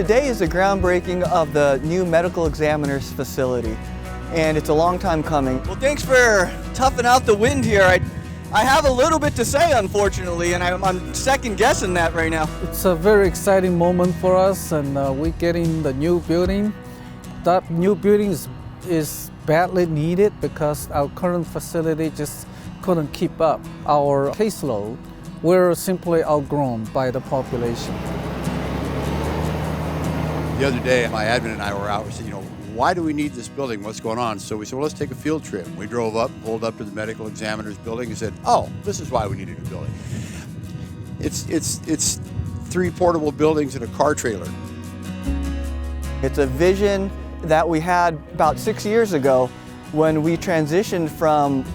Today is the groundbreaking of the new medical examiner's facility, and it's a long time coming. Well, thanks for toughing out the wind here. I have a little bit to say, unfortunately, and I'm second guessing that right now. It's a very exciting moment for us, and we're getting the new building. That new building is badly needed because our current facility just couldn't keep up our caseload. We're simply outgrown by the population. The other day, my admin and I were out. We said, why do we need this building? What's going on? So we said, well, let's take a field trip. We drove up, pulled up to the medical examiner's building and said, oh, this is why we need a new building. It's 3 portable buildings and a car trailer. It's a vision that we had about 6 years ago when we transitioned from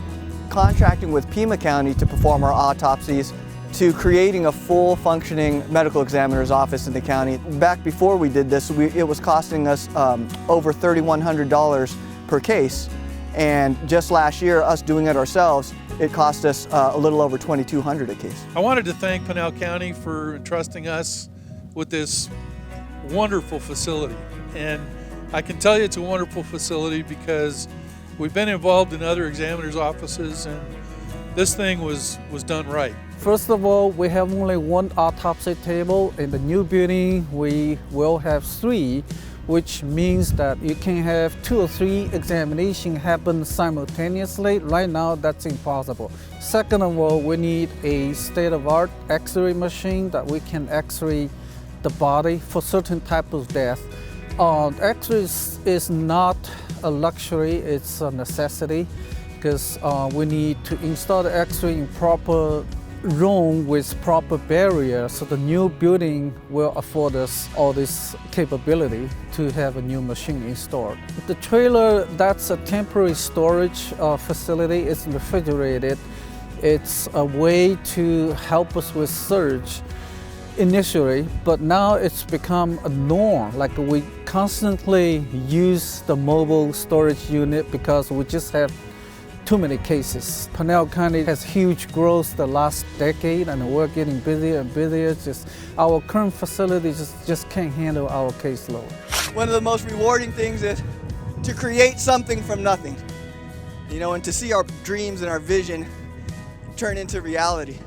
contracting with Pima County to perform our autopsies to creating a full functioning medical examiner's office in the county. Back before we did this, it was costing us over $3,100 per case. And just last year, us doing it ourselves, it cost us a little over $2,200 a case. I wanted to thank Pinal County for entrusting us with this wonderful facility. And I can tell you it's a wonderful facility because we've been involved in other examiners' offices, and this thing was done right. First of all, we have only 1 autopsy table. In the new building, we will have 3, which means that you can have 2 or 3 examinations happen simultaneously. Right now, that's impossible. Second of all, we need a state-of-the-art X-ray machine that we can X-ray the body for certain type of death. X-ray is not a luxury, it's a necessity, because we need to install the X-ray in proper room with proper barrier, so the new building will afford us all this capability to have a new machine installed. The trailer, that's a temporary storage facility. It's refrigerated. It's a way to help us with surge initially, but now it's become a norm. Like, we constantly use the mobile storage unit because we just have too many cases. Pinal County has huge growth the last decade, and we're getting busier and busier. Just our current facility just can't handle our caseload. One of the most rewarding things is to create something from nothing, and to see our dreams and our vision turn into reality.